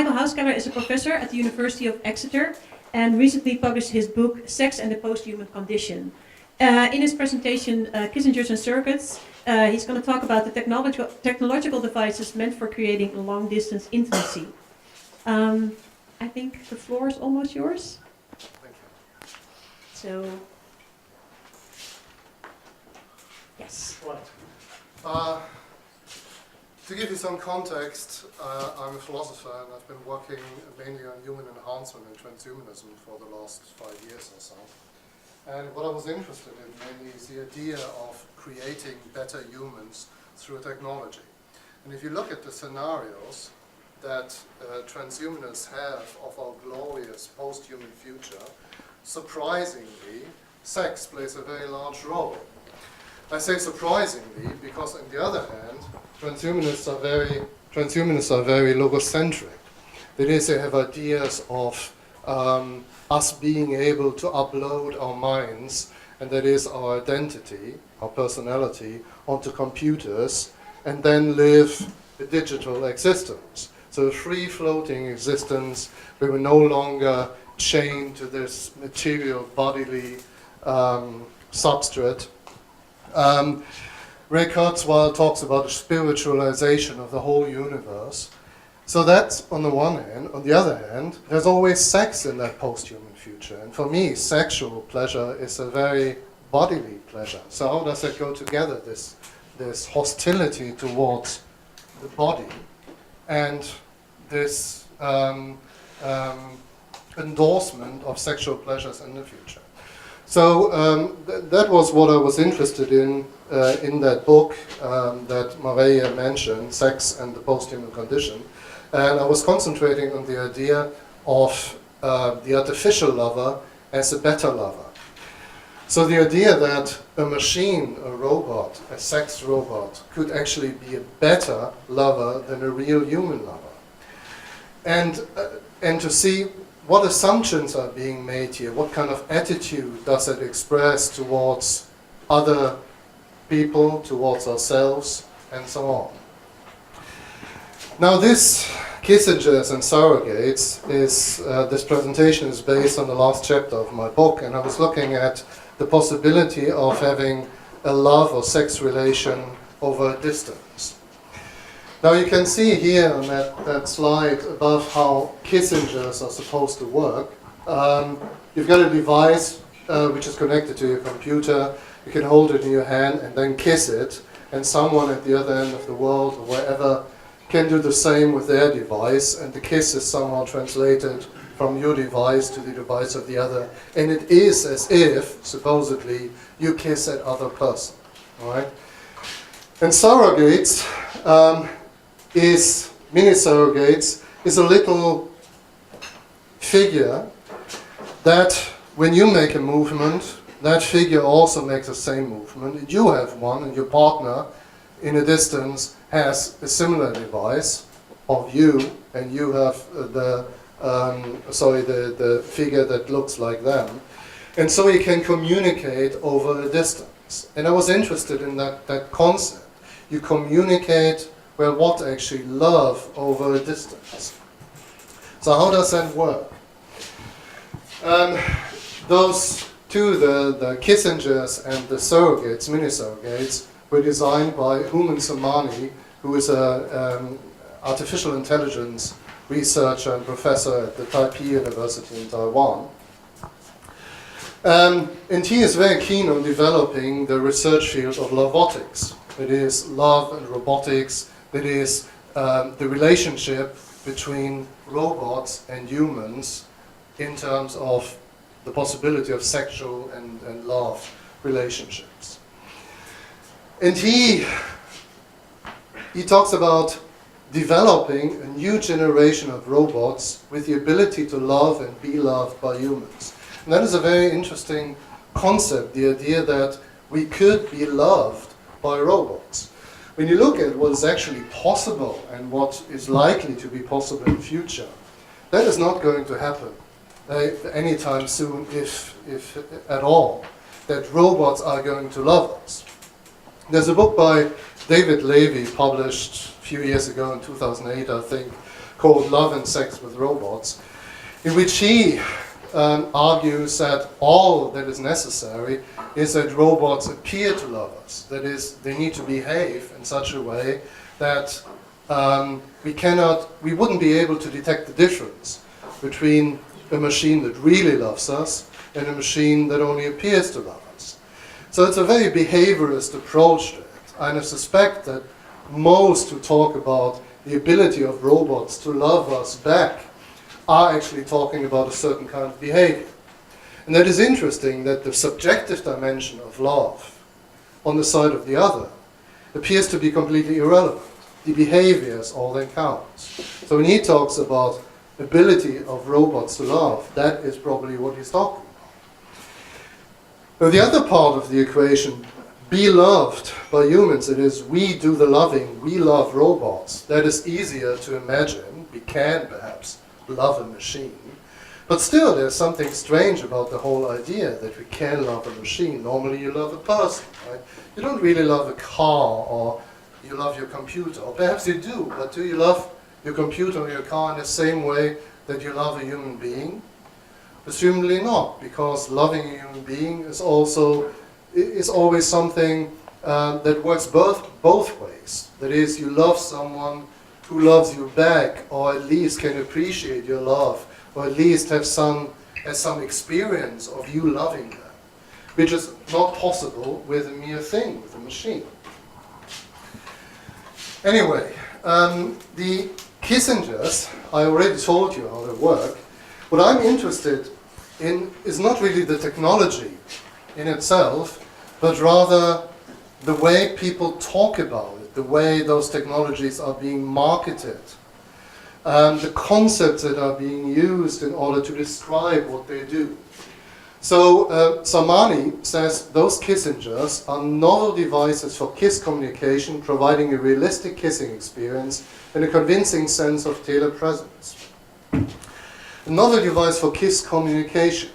Michael Hauskeller is a professor at the University of Exeter and recently published his book, Sex and the Post-Human Condition. In his presentation, Kissingers and Surrogates, he's going to talk about the technological devices meant for creating long-distance intimacy. I think the floor is almost yours. Thank you. So, yes. Right. To give you some context, I'm a philosopher and I've been working mainly on human enhancement and transhumanism for the last 5 years or so. And what I was interested in mainly is the idea of creating better humans through technology. And if you look at the scenarios that transhumanists have of our glorious post-human future, surprisingly, sex plays a very large role. I say surprisingly because, on the other hand, transhumanists are very logocentric. That is, they have ideas of us being able to upload our minds, and that is our identity, our personality, onto computers, and then live a digital existence. So a free-floating existence where we're no longer chained to this material bodily substrate. Ray Kurzweil talks about the spiritualization of the whole universe. So that's on the one hand. On the other hand, there's always sex in that post-human future. And for me, sexual pleasure is a very bodily pleasure. So how does that go together, this hostility towards the body and this endorsement of sexual pleasures in the future? So that was what I was interested in that book that Maria mentioned, Sex and the Post-Human Condition. And I was concentrating on the idea of the artificial lover as a better lover. So the idea that a machine, a robot, a sex robot, could actually be a better lover than a real human lover. And to see what assumptions are being made here, what kind of attitude does it express towards other people, towards ourselves, and so on. Now this Kissingers and Surrogates is, this presentation is based on the last chapter of my book, and I was looking at the possibility of having a love or sex relation over a distance. Now you can see here on that slide above how Kissingers are supposed to work. You've got a device which is connected to your computer. You can hold it in your hand and then kiss it, and someone at the other end of the world or wherever can do the same with their device, and the kiss is somehow translated from your device to the device of the other, and it is as if, supposedly, you kiss that other person. All right? And surrogates mini surrogates is a little figure that when you make a movement, that figure also makes the same movement. You have one, and your partner in a distance has a similar device of you, and you have the figure that looks like them. And so you can communicate over a distance. And I was interested in that concept. You communicate, well, what actually love over a distance. So how does that work? Those two, the Kissingers and the surrogates, mini surrogates, were designed by Houman Somani, who is an artificial intelligence researcher and professor at the Taipei University in Taiwan. And he is very keen on developing the research field of lovotics. It is love and robotics. It is the relationship between robots and humans in terms of the possibility of sexual and love relationships. And he talks about developing a new generation of robots with the ability to love and be loved by humans. And that is a very interesting concept, the idea that we could be loved by robots. When you look at what is actually possible and what is likely to be possible in the future, that is not going to happen anytime soon, if at all, that robots are going to love us. There's a book by David Levy published a few years ago in 2008, I think, called Love and Sex with Robots, in which he argues that all that is necessary is that robots appear to love us. That is, they need to behave in such a way that we wouldn't be able to detect the difference between a machine that really loves us and a machine that only appears to love us. So it's a very behaviorist approach to it. And I suspect that most who talk about the ability of robots to love us back are actually talking about a certain kind of behavior. And that is interesting that the subjective dimension of love on the side of the other appears to be completely irrelevant. The behavior is all that counts. So when he talks about ability of robots to love, that is probably what he's talking about. Now the other part of the equation, be loved by humans, it is we do the loving, we love robots. That is easier to imagine. We can perhaps love a machine. But still there's something strange about the whole idea that we can love a machine. Normally you love a person, right? You don't really love a car or you love your computer. Or perhaps you do, but do you love your computer or your car in the same way that you love a human being? Presumably not, because loving a human being is always something that works both ways. That is, you love someone who loves you back, or at least can appreciate your love, or at least has some experience of you loving them, which is not possible with a mere thing, with a machine. Anyway, the Kissingers, I already told you how they work. What I'm interested in is not really the technology in itself, but rather the way people talk about it, the way those technologies are being marketed, the concepts that are being used in order to describe what they do. So Samani says those Kissingers are novel devices for kiss communication, providing a realistic kissing experience and a convincing sense of telepresence. A novel device for kiss communication.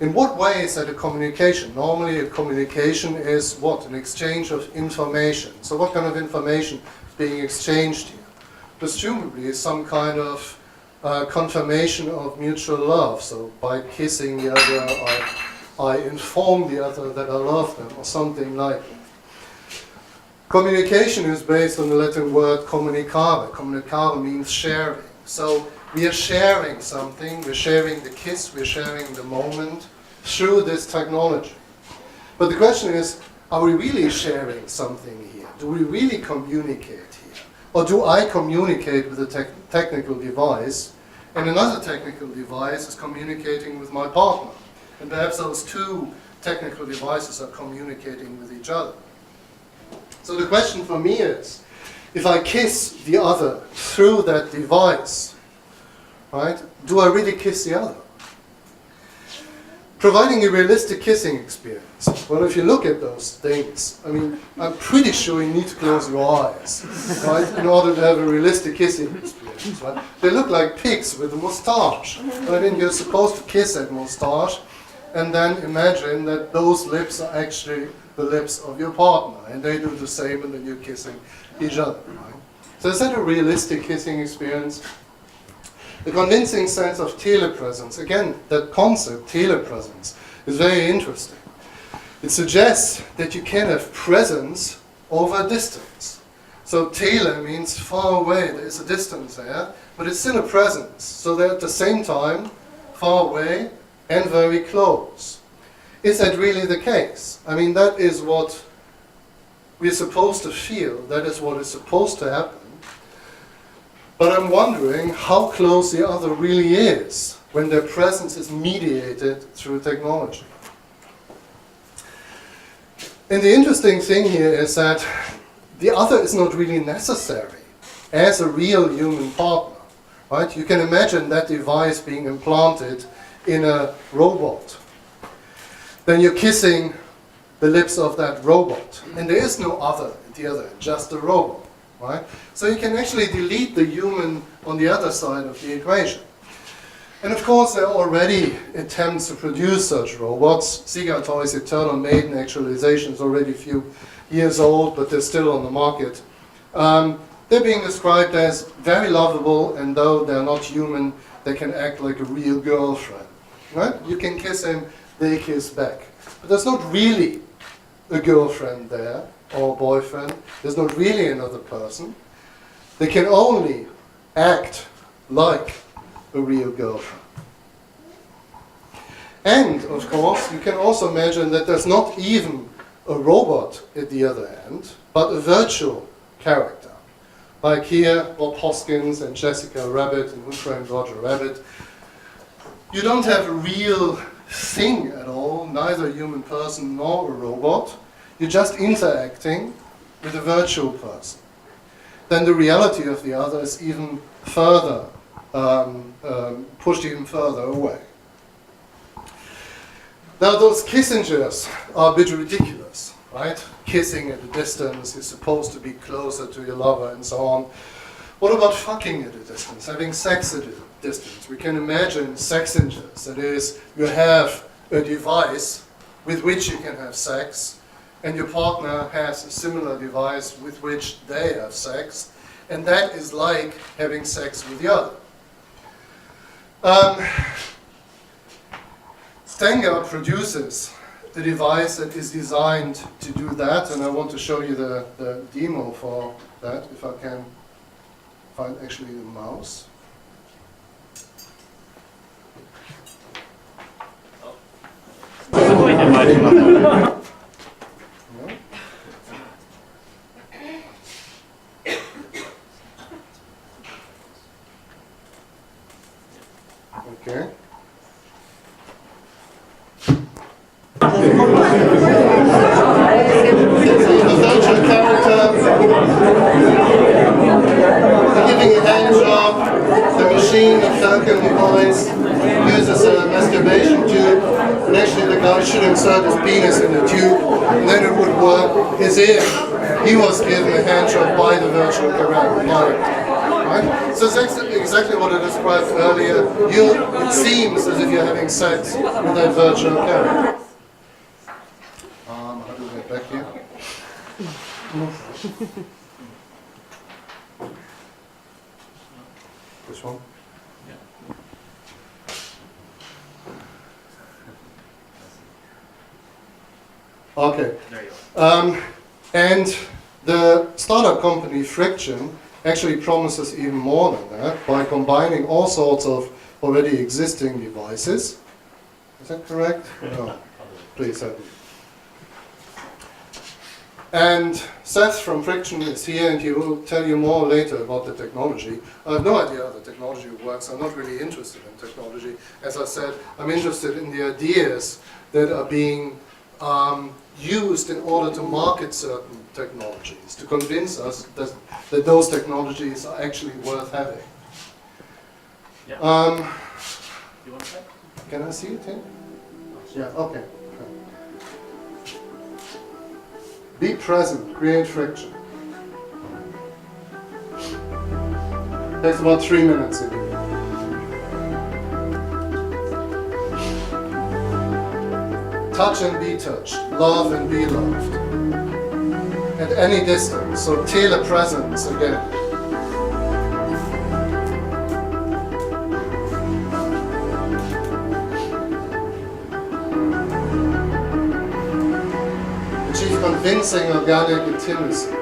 In what way is that a communication? Normally a communication is what? An exchange of information. So what kind of information is being exchanged here? Presumably some kind of confirmation of mutual love. So by kissing the other, I inform the other that I love them, or something like that. Communication is based on the Latin word communicare. Communicare means sharing. So we are sharing something, we're sharing the kiss, we're sharing the moment through this technology. But the question is, are we really sharing something here? Do we really communicate here? Or do I communicate with a technical device, and another technical device is communicating with my partner? And perhaps those two technical devices are communicating with each other. So the question for me is, if I kiss the other through that device, right, do I really kiss the other? Providing a realistic kissing experience. Well, if you look at those things, I mean, I'm pretty sure you need to close your eyes, right, in order to have a realistic kissing experience, right? They look like pigs with a mustache. I mean, you're supposed to kiss that mustache and then imagine that those lips are actually the lips of your partner, and they do the same, and then you're kissing each other, right? So is that a realistic kissing experience? The convincing sense of telepresence, again, that concept, telepresence, is very interesting. It suggests that you can have presence over distance. So tele means far away, there is a distance there, but it's still a presence. So they're at the same time far away and very close. Is that really the case? I mean, that is what we're supposed to feel, that is what is supposed to happen. But I'm wondering how close the other really is when their presence is mediated through technology. And the interesting thing here is that the other is not really necessary as a real human partner, right? You can imagine that device being implanted in a robot. Then you're kissing the lips of that robot, and there is no other at the other end, just the robot. Right? So you can actually delete the human on the other side of the equation. And of course there are already attempts to produce such robots. Sega Toys' Eternal Maiden actualization is already a few years old, but they're still on the market. they're being described as very lovable, and though they're not human, they can act like a real girlfriend. Right? You can kiss him, they kiss back. But there's not really a girlfriend there, or boyfriend. There's not really another person. They can only act like a real girlfriend. And, of course, you can also imagine that there's not even a robot at the other end, but a virtual character. Like here, Bob Hoskins and Jessica Rabbit and Who Framed Roger Rabbit. You don't have a real thing at all, neither a human person nor a robot. You're just interacting with a virtual person. Then the reality of the other is even further, pushed even further away. Now those Kissingers are a bit ridiculous, right? Kissing at a distance, you're supposed to be closer to your lover and so on. What about fucking at a distance, having sex at a distance? We can imagine Sexingers, that is, you have a device with which you can have sex, and your partner has a similar device with which they have sex, and that is like having sex with the other. Stenger produces a device that is designed to do that, and I want to show you the demo for that, if I can find actually the mouse. Okay. The virtual character giving a hand job. The machine, the Falcon device, uses a masturbation tube, and actually the guy should insert his penis in the tube, and then it would work as if he was given a hand job by the virtual character. Right? So that's exactly what I described earlier. It seems as if you're having sex with that virtual character. How do we get back here? This one? Okay. And the startup company Friction actually promises even more than that by combining all sorts of already existing devices. Is that correct? No. Please help me. And Seth from Friction is here, and he will tell you more later about the technology. I have no idea how the technology works. I'm not really interested in technology. As I said, I'm interested in the ideas that are being used in order to market certain technologies, to convince us that those technologies are actually worth having. Yeah. You want that? Can I see it here? Yeah, okay. Be present, create friction. Takes about 3 minutes. Touch and be touched, love and be loved. At any distance, so telepresence again. Achieve convincing organic intimacy.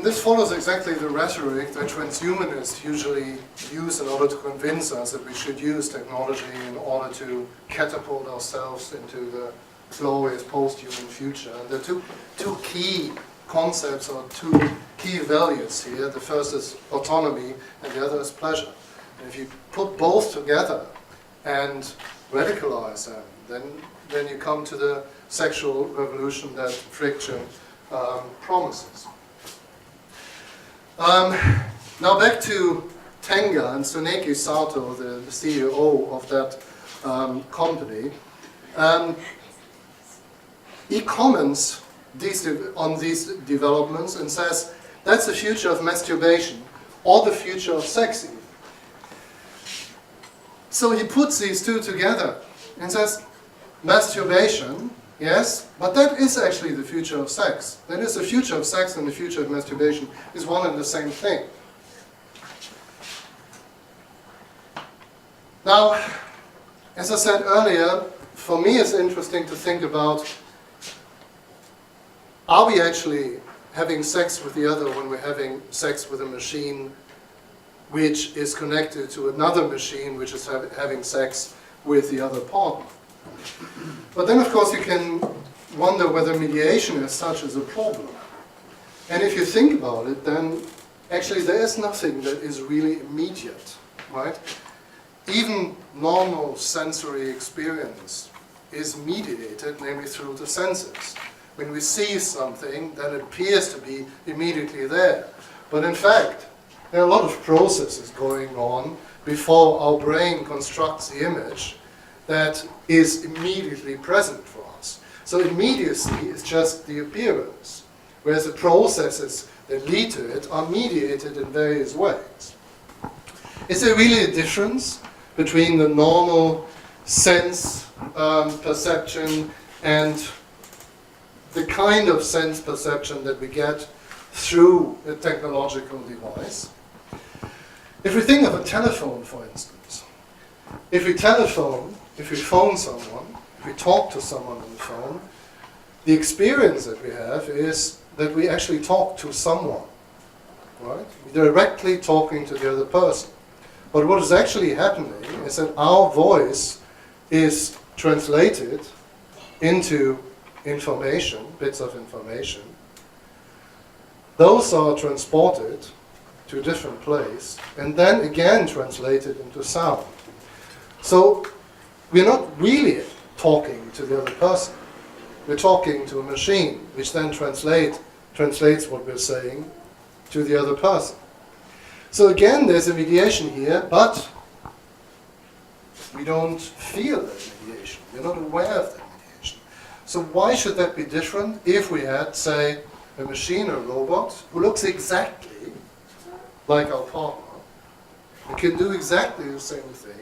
this follows exactly the rhetoric that transhumanists usually use in order to convince us that we should use technology in order to catapult ourselves into the glorious post-human future. And there are two key concepts or two key values here. The first is autonomy and the other is pleasure. And if you put both together and radicalize them, then you come to the sexual revolution that friction promises. Now back to Tenga and Tsuneki Sato, the CEO of that company. He comments on these developments and says, that's the future of masturbation, or the future of sex even. So he puts these two together and says, masturbation, yes, but that is actually the future of sex. That is the future of sex and the future of masturbation is one and the same thing. Now, as I said earlier, for me it's interesting to think about, are we actually having sex with the other when we're having sex with a machine which is connected to another machine which is having sex with the other partner? But then, of course, you can wonder whether mediation as such is a problem. And if you think about it, then actually there is nothing that is really immediate, right? Even normal sensory experience is mediated, namely through the senses. When we see something, then it appears to be immediately there. But in fact, there are a lot of processes going on before our brain constructs the image that is immediately present for us. So immediacy is just the appearance, whereas the processes that lead to it are mediated in various ways. Is there really a difference between the normal sense perception and the kind of sense perception that we get through a technological device? If we think of a telephone, for instance, if we phone someone, if we talk to someone on the phone, the experience that we have is that we actually talk to someone, right? We're directly talking to the other person. But what is actually happening is that our voice is translated into information, bits of information. Those are transported to a different place and then again translated into sound. So we're not really talking to the other person. We're talking to a machine, which then translates what we're saying to the other person. So again, there's a mediation here, but we don't feel that mediation. We're not aware of that mediation. So why should that be different if we had, say, a machine or a robot who looks exactly like our partner and can do exactly the same thing,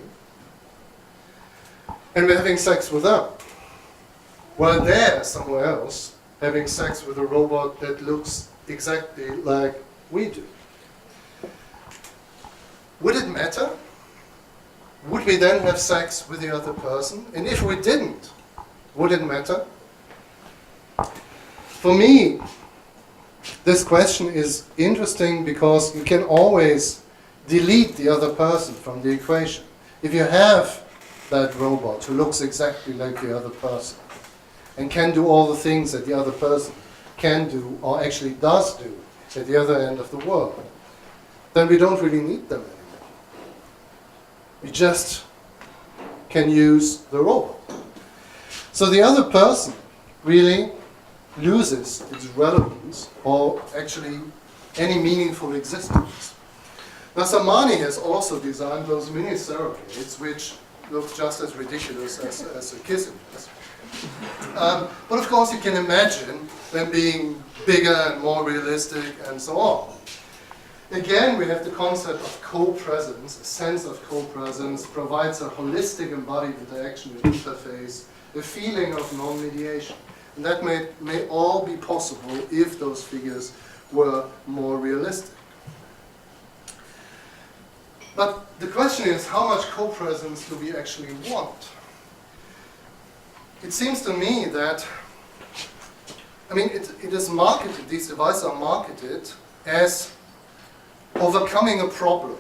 and we're having sex with them, while they're somewhere else having sex with a robot that looks exactly like we do? Would it matter? Would we then have sex with the other person? And if we didn't, would it matter? For me, this question is interesting because you can always delete the other person from the equation. If you have that robot who looks exactly like the other person and can do all the things that the other person can do or actually does do at the other end of the world, then we don't really need them anymore. We just can use the robot. So the other person really loses its relevance or actually any meaningful existence. Now Samani has also designed those mini surrogates which look just as ridiculous as a kissing does. But of course you can imagine them being bigger and more realistic and so on. Again, we have the concept of co-presence. A sense of co-presence provides a holistic embodied interaction with interface, a feeling of non-mediation. And that may all be possible if those figures were more realistic. But the question is, how much co-presence do we actually want? It seems to me that, it is marketed, these devices are marketed as overcoming a problem.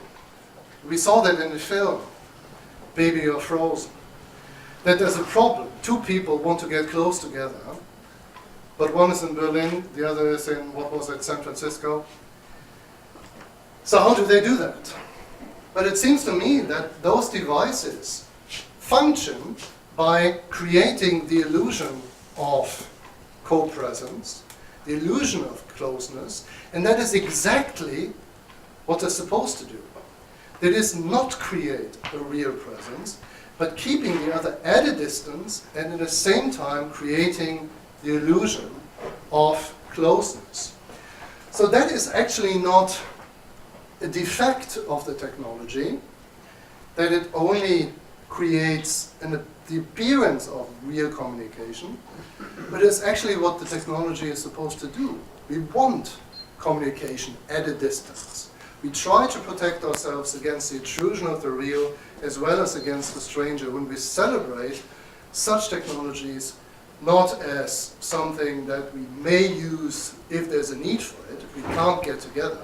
We saw that in the film, Baby You're Frozen. That there's a problem. Two people want to get close together, but one is in Berlin, the other is in, what was it, San Francisco. So how do they do that? But it seems to me that those devices function by creating the illusion of co-presence, the illusion of closeness, and that is exactly what they're supposed to do. That is not create a real presence, but keeping the other at a distance and at the same time creating the illusion of closeness. So that is actually not a defect of the technology, that it only creates the appearance of real communication, but it's actually what the technology is supposed to do. We want communication at a distance. We try to protect ourselves against the intrusion of the real as well as against the stranger when we celebrate such technologies not as something that we may use if there's a need for it, if we can't get together,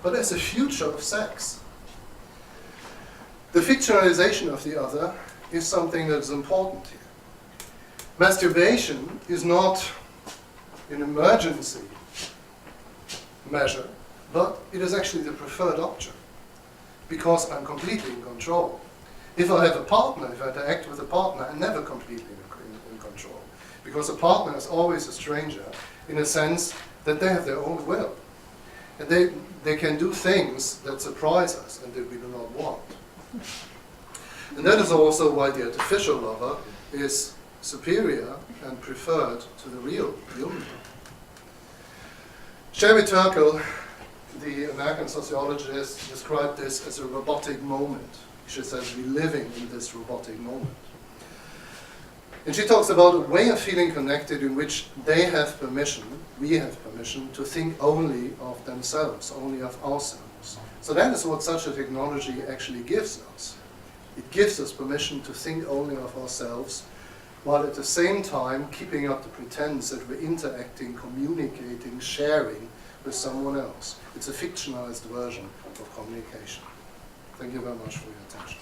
but as a future of sex. The fictionalization of the other is something that is important here. Masturbation is not an emergency measure, but it is actually the preferred option because I'm completely in control. If I have a partner, if I interact with a partner, I'm never completely in control because a partner is always a stranger in a sense that they have their own will. And they can do things that surprise us and that we do not want. And that is also why the artificial lover is superior and preferred to the real human. Sherry Turkle, the American sociologist, described this as a robotic moment. She says we're living in this robotic moment. And she talks about a way of feeling connected in which they have permission, we have permission, to think only of themselves, only of ourselves. So that is what such a technology actually gives us. It gives us permission to think only of ourselves, while at the same time keeping up the pretense that we're interacting, communicating, sharing with someone else. It's a fictionalized version of communication. Thank you very much for your attention.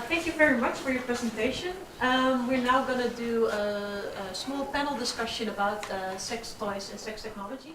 Thank you very much for your presentation. We're now going to do a small panel discussion about sex toys and sex technology.